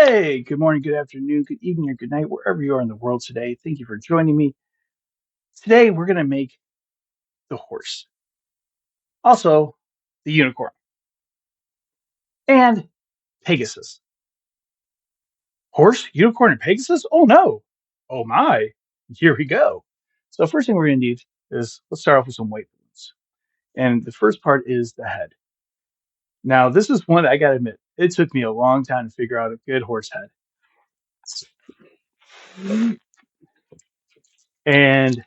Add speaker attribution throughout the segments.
Speaker 1: Hey, good morning, good afternoon, good evening, or good night, wherever you are in the world today. Thank you for joining me. Today, we're going to make the horse, also the unicorn, and Pegasus. Horse, unicorn, and Pegasus? Oh no! Oh my! Here we go. So, first thing we're going to need is let's start off with some weight balloons. And the first part is the head. Now, this is one I got to admit, it took me a long time to figure out a good horse head. And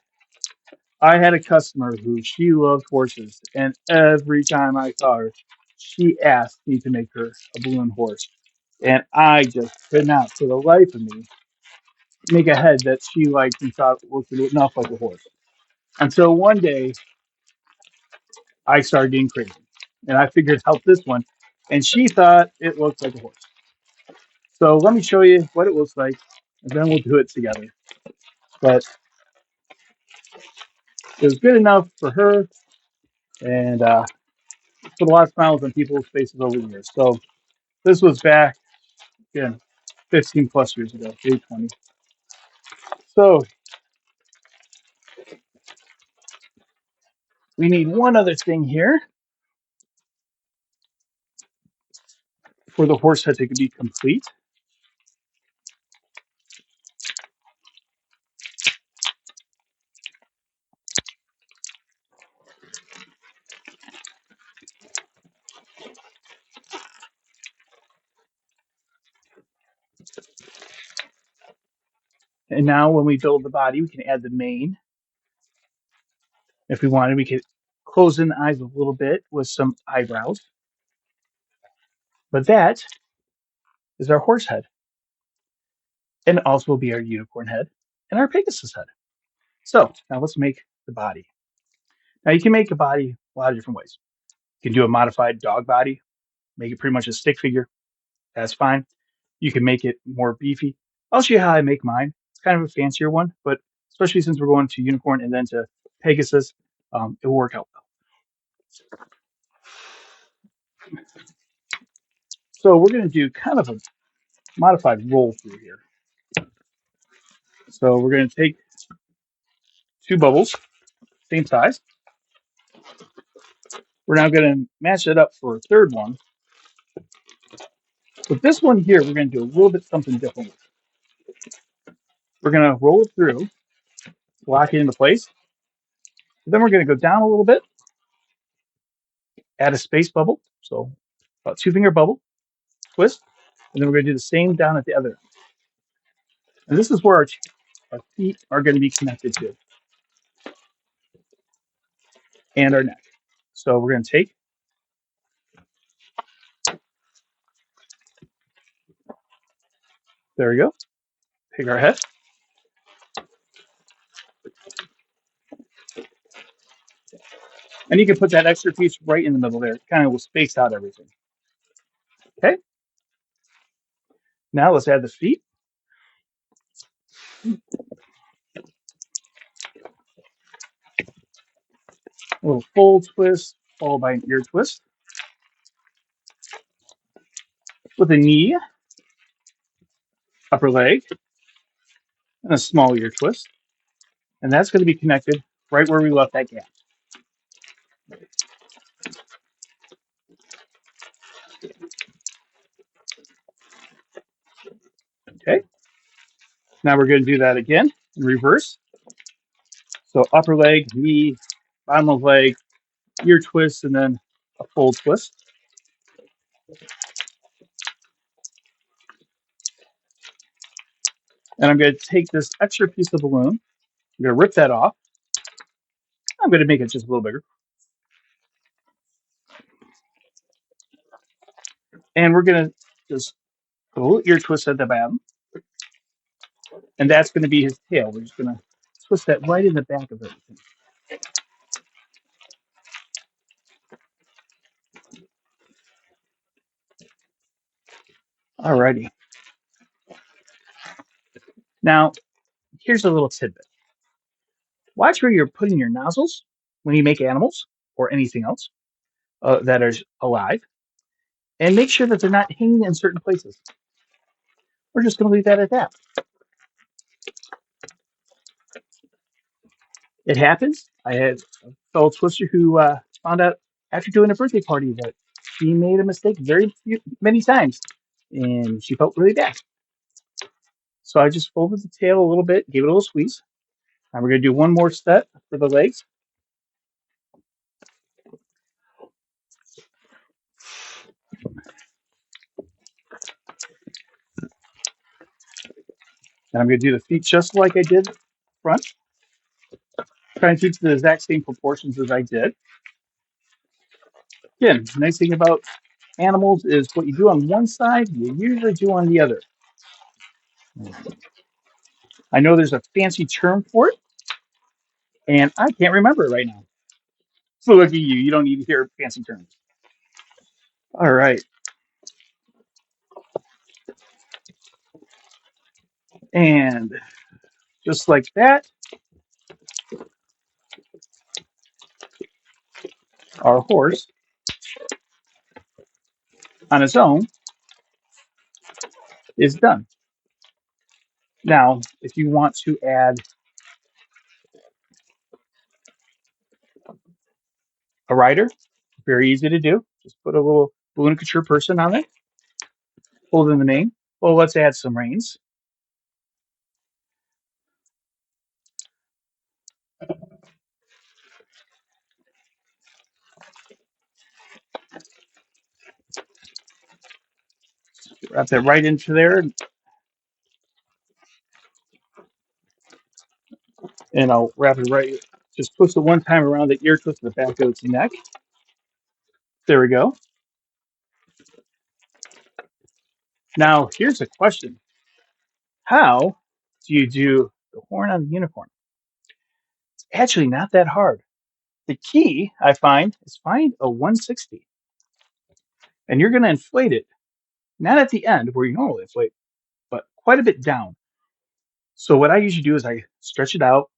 Speaker 1: I had a customer who she loved horses, and every time I saw her, she asked me to make her a balloon horse. And I just could not, for the life of me, make a head that she liked and thought looked enough like a horse. Until one day, I started getting crazy, and I figured out this one, and she thought it looked like a horse. So let me show you what it looks like, and then we'll do it together. But it was good enough for her, and put a lot of smiles on people's faces over the years. So this was back again, 15 plus years ago, 20. So we need one other thing here for the horse head to be complete. And now when we build the body, we can add the mane. If we wanted, we could close in the eyes a little bit with some eyebrows. But that is our horse head. And it also will be our unicorn head and our Pegasus head. So now let's make the body. Now you can make a body a lot of different ways. You can do a modified dog body, make it pretty much a stick figure. That's fine. You can make it more beefy. I'll show you how I make mine. It's kind of a fancier one, but especially since we're going to unicorn and then to Pegasus, it will work out well. So we're going to do kind of a modified roll through here. So we're going to take two bubbles, same size. We're now going to match it up for a third one. With this one here, we're going to do a little bit something different. We're going to roll it through, lock it into place. Then we're going to go down a little bit, add a space bubble, so about 2-finger bubble, twist, and then we're going to do the same down at the other end. And this is where our feet are going to be connected to, and our neck. So we're going to take, there we go, take our head, and you can put that extra piece right in the middle there. It kind of will space out everything. Okay, now let's add the feet. A little full twist, followed by an ear twist. With a knee, upper leg, and a small ear twist. And that's going to be connected right where we left that gap. Okay. Now we're going to do that again in reverse. So upper leg, knee, bottom of leg, ear twist, and then a full twist. And I'm going to take this extra piece of balloon. I'm going to rip that off. I'm going to make it just a little bigger. And we're going to just put a little ear twist at the bottom. And that's going to be his tail. We're just going to twist that right in the back of everything. Alrighty. Now, here's a little tidbit. Watch where you're putting your nozzles when you make animals or anything else that is alive, and make sure that they're not hanging in certain places. we're just going to leave that at that. It happens. I had a fellow twister who found out after doing a birthday party that she made a mistake many times, and she felt really bad. So I just folded the tail a little bit, gave it a little squeeze. Now we're going to do one more step for the legs. And I'm going to do the feet just like I did front. Trying to keep the exact same proportions as I did. Again, the nice thing about animals is what you do on one side, you usually do on the other. I know there's a fancy term for it, and I can't remember it right now. So look at you. You don't need to hear fancy terms. All right. And just like that, our horse on its own is done. Now, if you want to add a rider, very easy to do. Just put a little balloon couture person on it, hold in the mane. Well, let's add some reins. Wrap that right into there, and I'll wrap it right. Just twist it one time around the ear, twist the back of its neck. There we go. Now, here's a question. How do you do the horn on the unicorn? It's actually not that hard. The key, I find, is find a 160. And you're going to inflate it, not at the end where you normally inflate, but quite a bit down. So what I usually do is I stretch it out,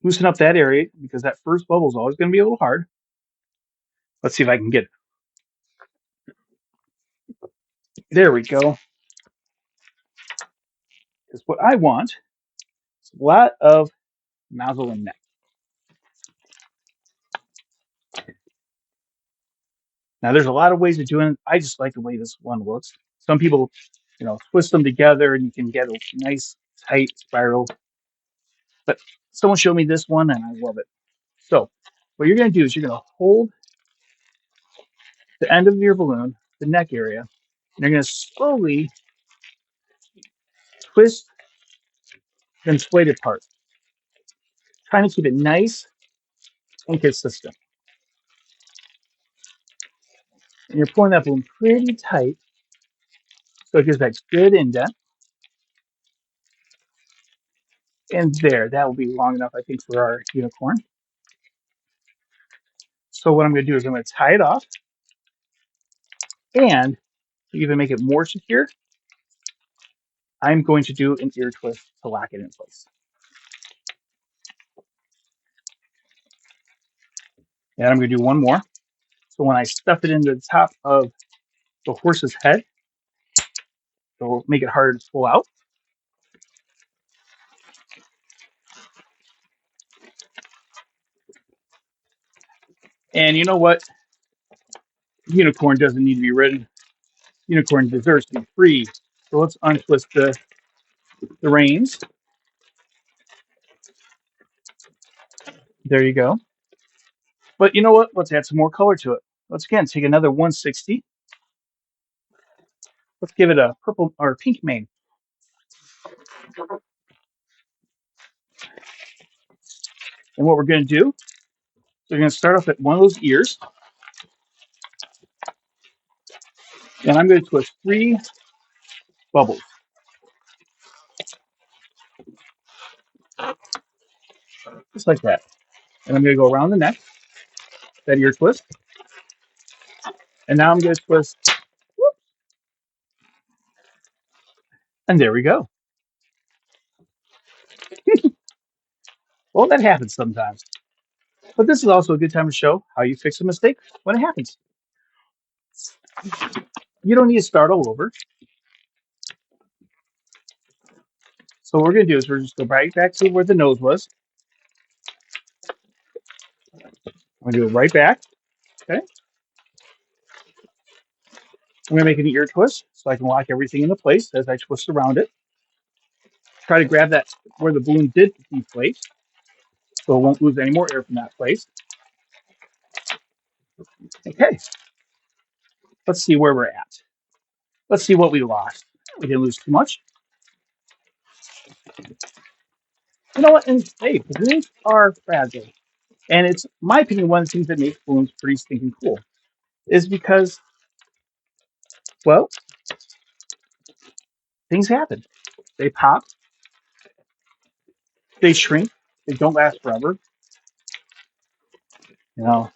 Speaker 1: loosen up that area because that first bubble is always going to be a little hard. Let's see if I can get it. There we go. Because what I want is a lot of nozzle and neck. Now, there's a lot of ways of doing it. I just like the way this one looks. Some people, twist them together and you can get a nice tight spiral. But someone showed me this one and I love it. So what you're going to do is you're going to hold the end of your balloon, the neck area, and you're going to slowly twist the inflated part, trying to keep it nice and consistent. And you're pulling that balloon pretty tight so it gives that good indent. And there, that will be long enough, I think, for our unicorn. So what I'm going to do is I'm going to tie it off, and to even make it more secure, I'm going to do an ear twist to lock it in place. And I'm going to do one more. So when I stuff it into the top of the horse's head, it'll make it harder to pull out. And you know what? Unicorn doesn't need to be ridden. Unicorn deserves to be free. So let's untwist the reins. There you go. But you know what? Let's add some more color to it. Let's again take another 160. Let's give it a purple or pink mane. And what we're going to do, we're going to start off at one of those ears. And I'm going to twist 3 bubbles. Just like that. And I'm going to go around the neck, that ear twist. And now I'm going to twist. Whoop, and there we go. Well, that happens sometimes. But this is also a good time to show how you fix a mistake when it happens. you don't need to start all over. So what we're going to do is we're just go right back to where the nose was. I'm going to do it right back. Okay. I'm going to make an ear twist so I can lock everything into place as I twist around it. Try to grab that where the balloon did deflate so it won't lose any more air from that place. Okay. Let's see where we're at. Let's see what we lost. We didn't lose too much. You know what? And hey, balloons are fragile. And it's my opinion, one of the things that makes balloons pretty stinking cool is because, well, things happen. They pop, they shrink, they don't last forever. You know,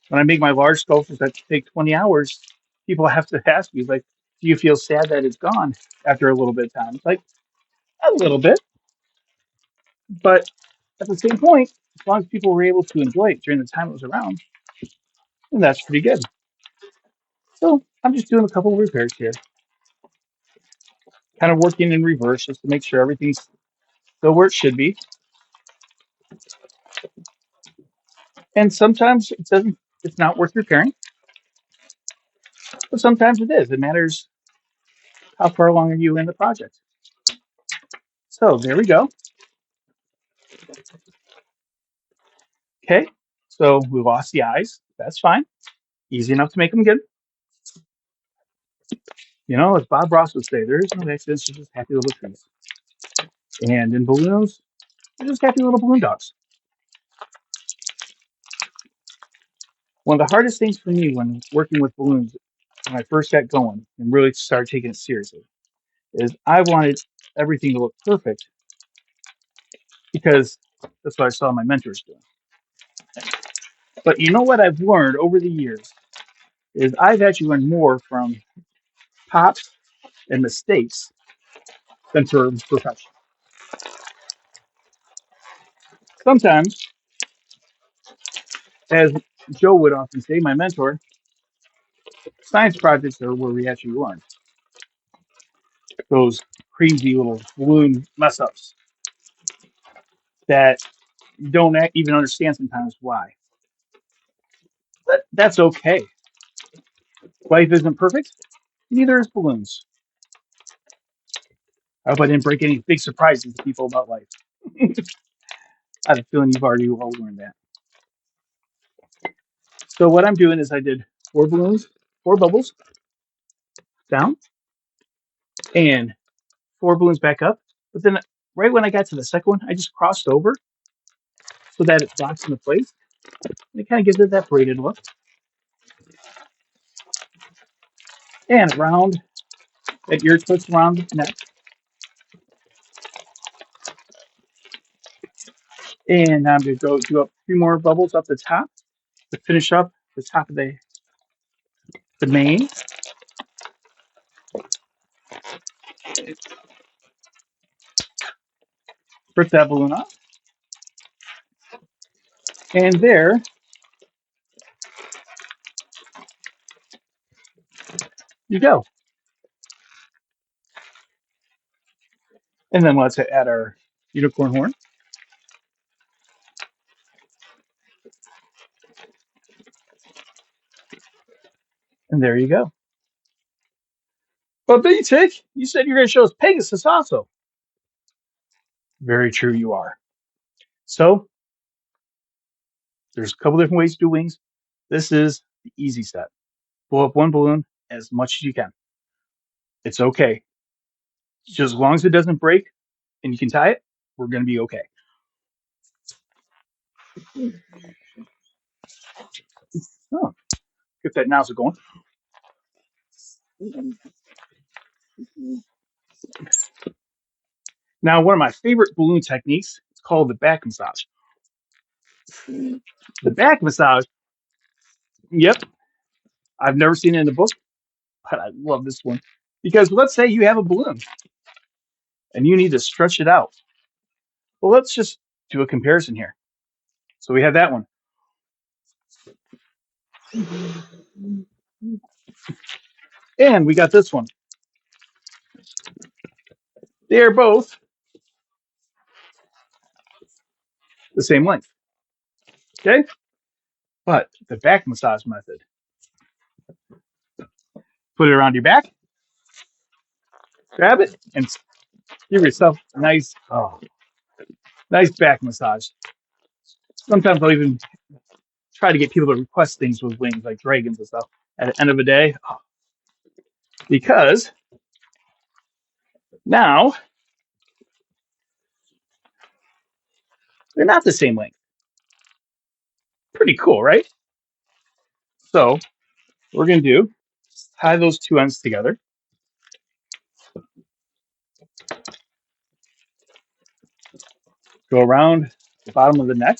Speaker 1: when I make my large sculptures that take 20 hours, people have to ask me, like, do you feel sad that it's gone after a little bit of time? It's like, a little bit. But at the same point, as long as people were able to enjoy it during the time it was around, then that's pretty good. So I'm just doing a couple of repairs here, kind of working in reverse just to make sure everything's still where it should be. And sometimes it doesn't. It's not worth repairing, but sometimes it is. It matters how far along are you in the project. So there we go. Okay. So we lost the eyes. That's fine. Easy enough to make them good. You know, as Bob Ross would say, there is no accidents, just happy little trees. And in balloons, they're just happy little balloon dogs. One of the hardest things for me when working with balloons, when I first got going and really started taking it seriously, is I wanted everything to look perfect because that's what I saw my mentors doing. But you know what I've learned over the years is I've actually learned more from pops and mistakes than from perfection. Sometimes, as Joe would often say, my mentor, science projects are where we actually learn those crazy little balloon mess ups that you don't even understand sometimes why. But that's okay. Life isn't perfect, neither is balloons. I hope I didn't break any big surprises to people about life. I have a feeling you've already all learned that. So what I'm doing is I did 4 balloons, 4 bubbles down, and 4 balloons back up. But then right when I got to the second one, I just crossed over so that it locks into place. And it kind of gives it that braided look. And around that ear twist around the neck. And I'm going to go do up 3 more bubbles up the top to finish up the top of the mane. Rip that balloon off. And there you go. And then let's add our unicorn horn. And there you go. But B-Tick, you said you're going to show us Pegasus also. Very true, you are. So there's a couple different ways to do wings. This is the easy step. Blow up 1 balloon as much as you can. It's okay. Just as long as it doesn't break and you can tie it, we're going to be okay. Oh, get that nozzle going. Now, one of my favorite balloon techniques is called the back massage. The back massage, yep, I've never seen it in a book, but I love this one. Because let's say you have a balloon and you need to stretch it out. Well, let's just do a comparison here. So we have that one. And we got this one. They are both the same length. Okay? But the back massage method. Put it around your back, grab it, and give yourself a nice back massage. Sometimes I'll even try to get people to request things with wings, like dragons and stuff. At the end of the day, because now they're not the same length. Pretty cool, right? So what we're gonna do is tie those two ends together. Go around the bottom of the neck,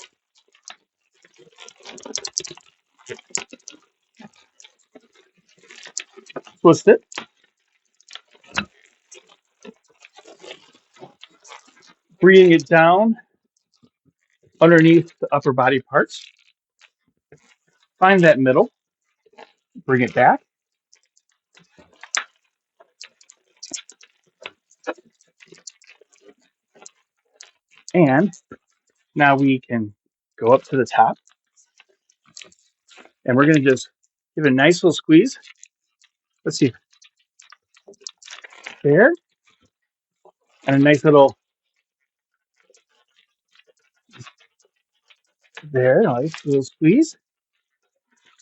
Speaker 1: twist it, bringing it down underneath the upper body parts. Find that middle, bring it back, and now we can go up to the top, and we're going to just give it a nice little squeeze. Let's see, there, and a nice little there, nice little squeeze.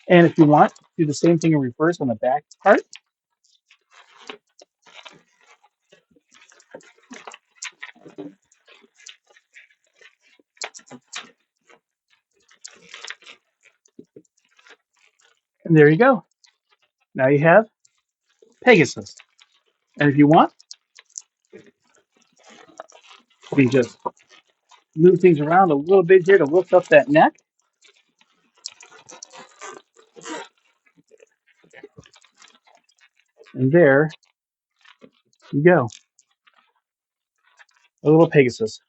Speaker 1: And if you want, do the same thing in reverse on the back part. And there you go. Now you have Pegasus. And if you want, you can just move things around a little bit here to lift up that neck. And there you go. A little Pegasus.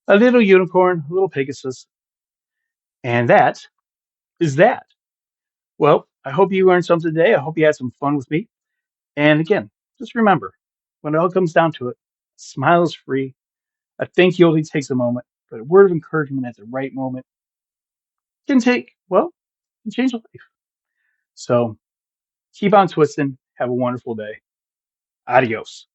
Speaker 1: A little unicorn, a little Pegasus. And that is that. Well, I hope you learned something today. I hope you had some fun with me. And again, just remember, when it all comes down to it, a smile is free. A thank you only takes a moment, but a word of encouragement at the right moment can change a life. So keep on twisting. Have a wonderful day. Adios.